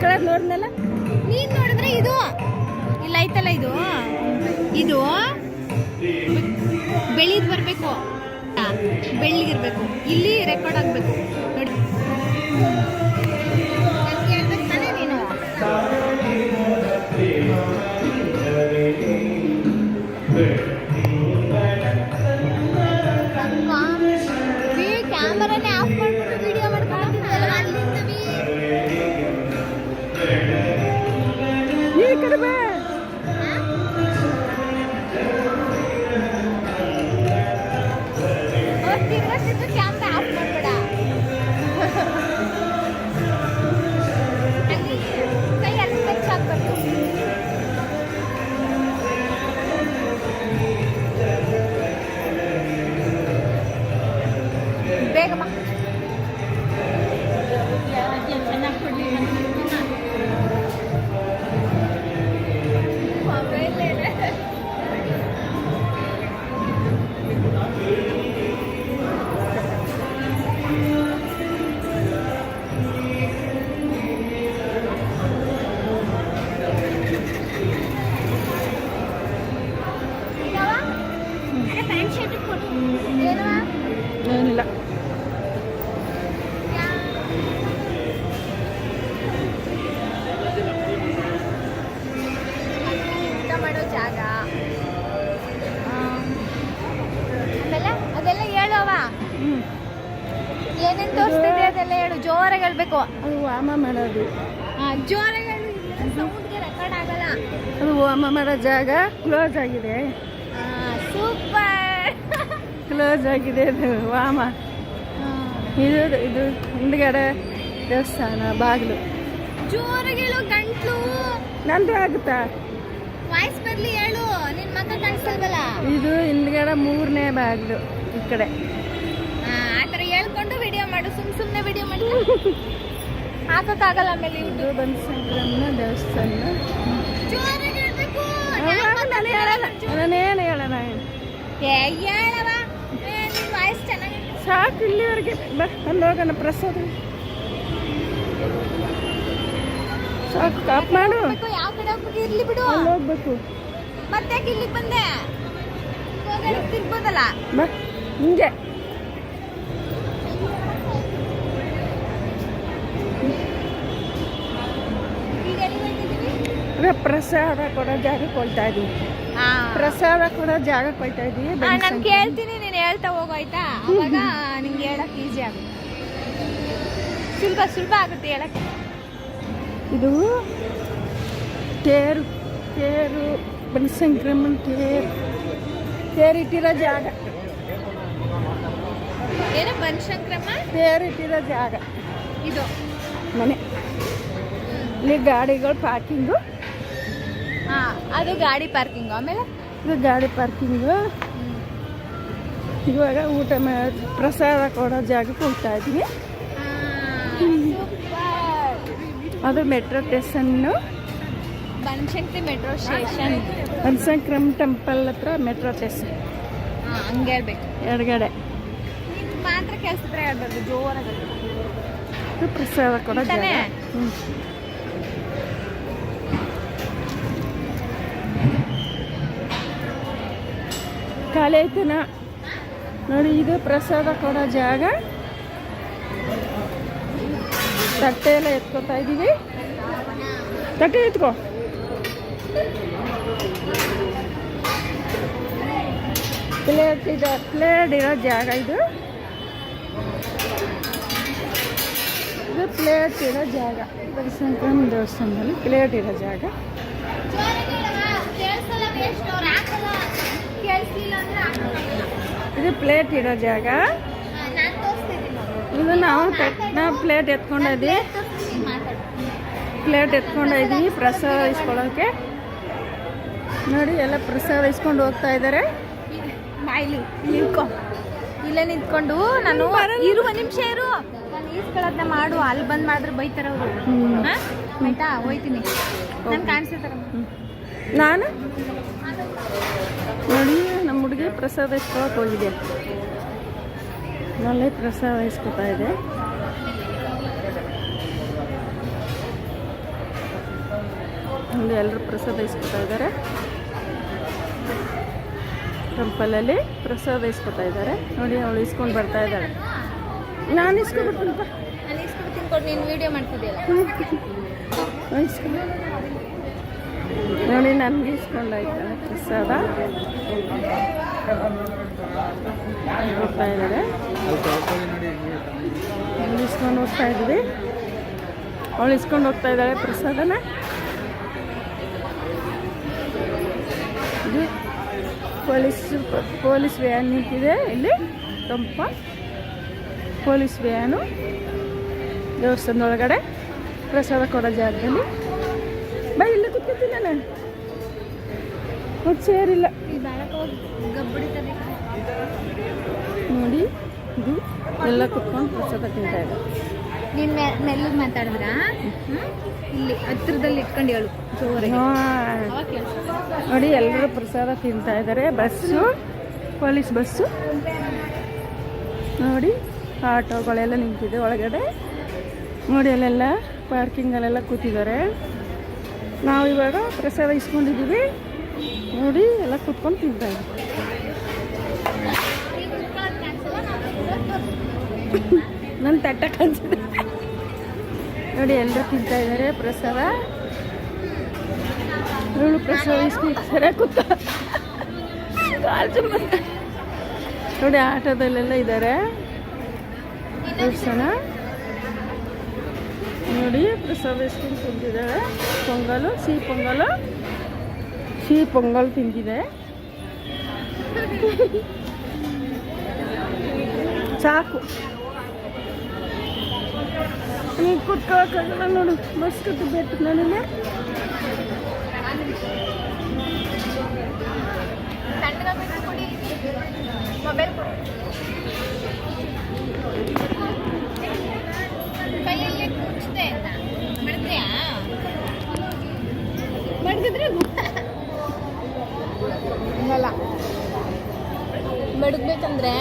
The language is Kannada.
ಕಲರ್ ನೋಡಿದ್ನಲ್ಲ ನೀನ್ ನೋಡಿದ್ರೆ ಇದು ಇಲ್ಲ ಐತಲ್ಲ ಇದು ಇದು ಬೆಳಿದ್ ಬರ್ಬೇಕು ಬೆಳ್ಳಿಗಿರ್ಬೇಕು ಇಲ್ಲಿ ರೆಕಾರ್ಡ್ ಆಗ್ಬೇಕು ನೋಡಿ ಹೇಳ್ಬೇಕು ತಾನೇ ನೀನು ಕ್ಯಾಮರಾನೇ ಆಫ್ ಮಾಡ್ಬಿಟ್ಟು ವಿಡಿಯೋ ಮಾಡ್ಕೊಂಡಿದ್ದಲ್ಲ ಅಲ್ಲಿಂದ ಈ ಕಡೆ ಬಾ ಕ್ಯಾಮ್ರಾ ಆಫ್ ಮಾಡ್ಬೇಡ ಕೈ ಅಲ್ಲಿ ಟಚ್ ಆಗ್ಬೇಕು ಬೇಗ ಬಾ ಚೆನ್ನಾಗಿ ಕೊಡ್ಲಿ ಏನಿಲ್ಲ ಮಾಡೋ ಜಾಗ ಆಮೇಲೆ ಅದೆಲ್ಲ ಹೇಳುವ ಏನೇನು ತೋರಿಸ್ತಿದೆ ಅದೆಲ್ಲ ಹೇಳು ಜೋರಾಗಿ ಹೇಳ್ಬೇಕು ಅದು ವಾಮ ಮಾಡೋದು ಜೋರಾಗಿ ಹೇಳು ಸೌಂಡ್ಗೆ ರೆಕಾರ್ಡ್ ಆಗಲ್ಲ ಅದು ವಾಮ ಮಾಡೋ ಜಾಗ ಕ್ಲೋಸ್ ಆಗಿದೆ ಸೂಪರ್ ಕ್ಲೋಸ್ ಆಗಿದೆ ಅದು ವಾಮ ಇದು ಹಿಂದ್ಗಡೆ ದೇವಸ್ಥಾನ ಬಾಗಿಲು ಜೋರಾಗಿ ಹೇಳು ಗಂಟ್ಲು ನಂದು ಆಗುತ್ತಾ ವಾಯ್ಸ್ ಬರ್ಲಿ ಹೇಳು ನಿನ್ ಮಗ ಕಾಣಿಸ್ತಲ್ವಲ್ಲ ಇದು ಹಿಂದ್ಗಡೆ 3ನೇ ಬಾಗಿಲು ಈ ಕಡೆ ಆತರ ಹೇಳ್ಕೊಂಡು ವಿಡಿಯೋ ಮಾಡು ಸುಮ್ನೆ ವಿಡಿಯೋ ಮಾಡಿ ಹಾಕಕ್ಕಾಗಲ್ಲ ಆಮೇಲೆ ಇದು ಬನಶಂಕರಮ್ಮನ ದೇವಸ್ಥಾನ ಜೋರಾಗಿ ಹೇಳ್ಬೇಕು ನಾನೇನು ಹೇಳೋಣ ಹೇಳವ ನಿನ್ ವಾಯ್ಸ್ ಚೆನ್ನಾಗಿ ಸಾಕು ಇಲ್ಲಿವರೆಗೆ ಅಲ್ಲಿ ಹೋಗೋಣ ಪ್ರಸಾದ ಸಾಕು ಕಾಪ್ ಮಾಡು ಯಾವ ಕಡೆ ಹೋಗ್ಬೇಕು ಇರ್ಲಿ ಬಿಡು ಅಲ್ಲಿ ಹೋಗ್ಬೇಕು ಮತ್ತೆ ಇಲ್ಲಿಗೆ ಬಂದೆ ಹೋಗಕ್ಕೆ ತಿರ್ಬೋದಲ್ಲ ಬಾ ಹಿಂಗೆ ಈಗ ಎಲ್ಲಿ ಹೋಗ್ತಿದ್ದೀವಿ ಪ್ರಸಾದ ಕೊಡೋ ಜಾಗಕ್ಕೆ ಹೋಗ್ತಾ ಇದೀವಿ ಪ್ರಸಾದ ಕೊಡೋ ಜಾಗಕ್ಕೆ ಹೋಗ್ತಾ ಇದೀವಿ ನಾನು ಕೇಳ್ತೀನಿ ನೀನು ಹೇಳ್ತಾ ಹೋಗು ಆಯ್ತಾ ಅವಾಗ ನಿಂಗೆ ಹೇಳಕ್ ಈಸಿ ಆಗುತ್ತೆ ಸುಲಭ ಆಗುತ್ತೆ ಹೇಳಕ್ಕೆ ಇದು ತೇರು ಬನಶಂಕರಮ್ಮನ ತೇರಿಟ್ಟಿರೋ ಜಾಗ ಏನು ಬನಶಂಕರಮ್ಮ ತೇರಿಟ್ಟಿರೋ ಜಾಗ ಇದು ಮನೆ ಇಲ್ಲಿ ಗಾಡಿಗಳು ಪಾರ್ಕಿಂಗು ಅದು ಗಾಡಿ ಪಾರ್ಕಿಂಗ್ ಆಮೇಲೆ ಇದು ಗಾಡಿ ಪಾರ್ಕಿಂಗು ಇವಾಗ ಊಟ ಮಾಡಿ ಪ್ರಸಾದ ಕೊಡೋ ಜಾಗಕ್ಕೆ ಹೋಗ್ತಾ ಇದ್ವಿ ಅದು metro station Banashankari metro station Banashankaramma temple ಹತ್ರ ಮೆಟ್ರೋ ಸ್ಟೇಷನ್ ಹಂಗೆ ಹೇಳ್ಬೇಕು ಎಡಗಡೆ ಮಾತ್ರ ಕೇಳಿಸಿದ್ರೆ ಹೇಳ್ಬಾರ್ದು ಜೋರಾಗಿ ಇದು ಪ್ರಸಾದ ಕೊಡೋ ಜಾಗ ಖಾಲಿ ಐತನ ನೋಡಿ ಇದು ಪ್ರಸಾದ ಕೊಡೋ ಜಾಗ ತಟ್ಟೆ ಎಲ್ಲ ಎತ್ಕೊತಾ ಇದ್ದೀವಿ ತಟ್ಟೆ ಎತ್ಕೋ ಪ್ಲೇಟ್ ಇರೋ ಜಾಗ ಇದು ಪ್ಲೇಟ್ ಇರೋ ಜಾಗ ಬನಶಂಕರಮ್ಮ ದೇವಸ್ಥಾನದಲ್ಲಿ ಪ್ಲೇಟ್ ಇರೋ ಜಾಗ ಇದು ಪ್ಲೇಟ್ ಇರೋ ಜಾಗ ಇದು ನಾವು ಪ್ಲೇಟ್ ಎತ್ಕೊಂಡಿದ್ವಿ ಪ್ರಸಾದ ಇಸ್ಕೊಳ್ಳೋಕೆ ನೋಡಿ ಎಲ್ಲ ಪ್ರಸಾದ ಇಸ್ಕೊಂಡು ಹೋಗ್ತಾ ಇದ್ದಾರೆ ಬಾಯ್ಲಿ ನಿಂತ್ಕೊ ಇಲ್ಲೇ ನಿಂತ್ಕೊಂಡು ನಾನು ಇರುವ ನಿಮಿಷ ಇರು ನಾನು ಈಸ್ಕೊಳ್ಳೋದನ್ನ ಮಾಡು ಅಲ್ಲಿ ಬಂದ್ ಮಾಡಿದ್ರೆ ಬೈತಾರ ಅವರು ಆಯ್ತಾ ಹೋಯ್ತೀನಿ ನಾನು ಕಾಣಿಸ್ತಾರ ನಾನು ನೋಡಿ ನಮ್ಮ ಹುಡುಗಿ ಪ್ರಸಾದ ಇಸ್ಕೊಳಕ್ಕೆ ಹೋಗಿದೆ ನಾಳೆ ಪ್ರಸಾದ ಇಸ್ಕೊತಾ ಇದೆ ಮುಂದೆ ಎಲ್ಲರೂ ಪ್ರಸಾದ ಇಸ್ಕೊತಾ ಇದ್ದಾರೆ. ಟೆಂಪಲಲ್ಲಿ ಪ್ರಸಾದ ಇಸ್ಕೊತಾ ಇದ್ದಾರೆ. ನೋಡಿ ಅವಳು ಇಸ್ಕೊಂಡು ಬರ್ತಾ ಇದ್ದಾಳೆ. ನಾನು ಇಸ್ಕೊಬಿಡ್ತೀನಪ್ಪ. ನಾನು ಇಸ್ಕೊಡ್ತೀನಿ ಕೊಡು, ನೀನು ವೀಡಿಯೋ ಮಾಡ್ತಿದ್ದೀಯಲ್ಲ. ನೋಡಿ ನನಗೆ ಇಸ್ಕೊಂಡಾಯ್ತಾಳೆ ಪ್ರಸಾದ. ಹೋಗ್ತಾ ಇದ್ದಾರೆ. ಇಸ್ಕೊಂಡು ಹೋಗ್ತಾ ಇದ್ವಿ. ಅವಳು ಇಸ್ಕೊಂಡು ಹೋಗ್ತಾ ಇದ್ದಾಳೆ ಪ್ರಸಾದನ. ಇದು ಪೊಲೀಸ್ ವ್ಯಾನ್ ನಿಂತಿದೆ ಇಲ್ಲಿ. ತಂಪ ಪೊಲೀಸ್ ವ್ಯಾನು ದೇವಸ್ಥಾನದೊಳಗಡೆ ಪ್ರಸಾದ ಕೊಡೋ ಜಾಗದಲ್ಲಿ. ಬೈ ಇಲ್ಲಿ ಕೂತ್ಕೊತೀನಿ ನಾನು. ಸೇರಿಲ್ಲ ನೋಡಿ. ಇದು ಎಲ್ಲ ಕುತ್ಕೊಂಡು ಪ್ರಸಾದ ತಿಂತಾ ಇದೆ. ನೀನು ಮೆಲ್ಲಗೆ ಮಾತಾಡಿದ್ರಾ? ಇಲ್ಲಿ ಹತ್ರದಲ್ಲಿ ಇಟ್ಕೊಂಡು ಹೇಳು ಜೋರಾಗಿ. ನೋಡಿ ಎಲ್ಲರೂ ಪ್ರಸಾದ ತಿಂತಾ ಇದ್ದಾರೆ. ಬಸ್ಸು, ಪೊಲೀಸ್ ಬಸ್ಸು ನೋಡಿ. ಆಟೋಗಳೆಲ್ಲ ನಿಂತಿದೆ ಒಳಗಡೆ. ನೋಡಿ ಅಲ್ಲೆಲ್ಲ ಪಾರ್ಕಿಂಗಲ್ಲೆಲ್ಲ ಕೂತಿದ್ದಾರೆ. ನಾವು ಇವಾಗ ಪ್ರಸಾದ ಇಸ್ಕೊಂಡಿದ್ದೀವಿ. ನೋಡಿ ಎಲ್ಲ ಕೂತ್ಕೊಂಡು ತಿಂತಾ ಇದ್ದೀವಿ. ನನ್ನ ತಟ್ಟ ಕಾಣಿಸಿದೆ ನೋಡಿ. ಎಲ್ಲರೂ ತಿಂತಾ ಇದ್ದಾರೆ ಪ್ರಸಾದ. ಇವಳು ಪ್ರಸಾದ ಇಸ್ಕೊಳ್ತಾರೆ ಕೂತ. ನೋಡಿ ಆಟೋದಲ್ಲೆಲ್ಲ ಇದ್ದಾರೆ. ದೇವಸ್ಥಾನ ನೋಡಿ. ಪ್ರಸಾದ ಇಸ್ಕೊಂಡು ತಿಂತಿದ್ದಾಳೆ. ಪೊಂಗಲು, ಸಿಹಿ ಪೊಂಗಲ್ ತಿಂತಿದೆ. ಸಾಕು, ನೀವು ಕುತ್ಕೊಳ್ಳೋಕ್ಕಾಗಲ್ಲ ನೋಡು. ಬಸ್ ಕಟ್ಟಬೇಕು ನನಗೆ. ಮಡಗ್ಬೇಕಂದ್ರೆ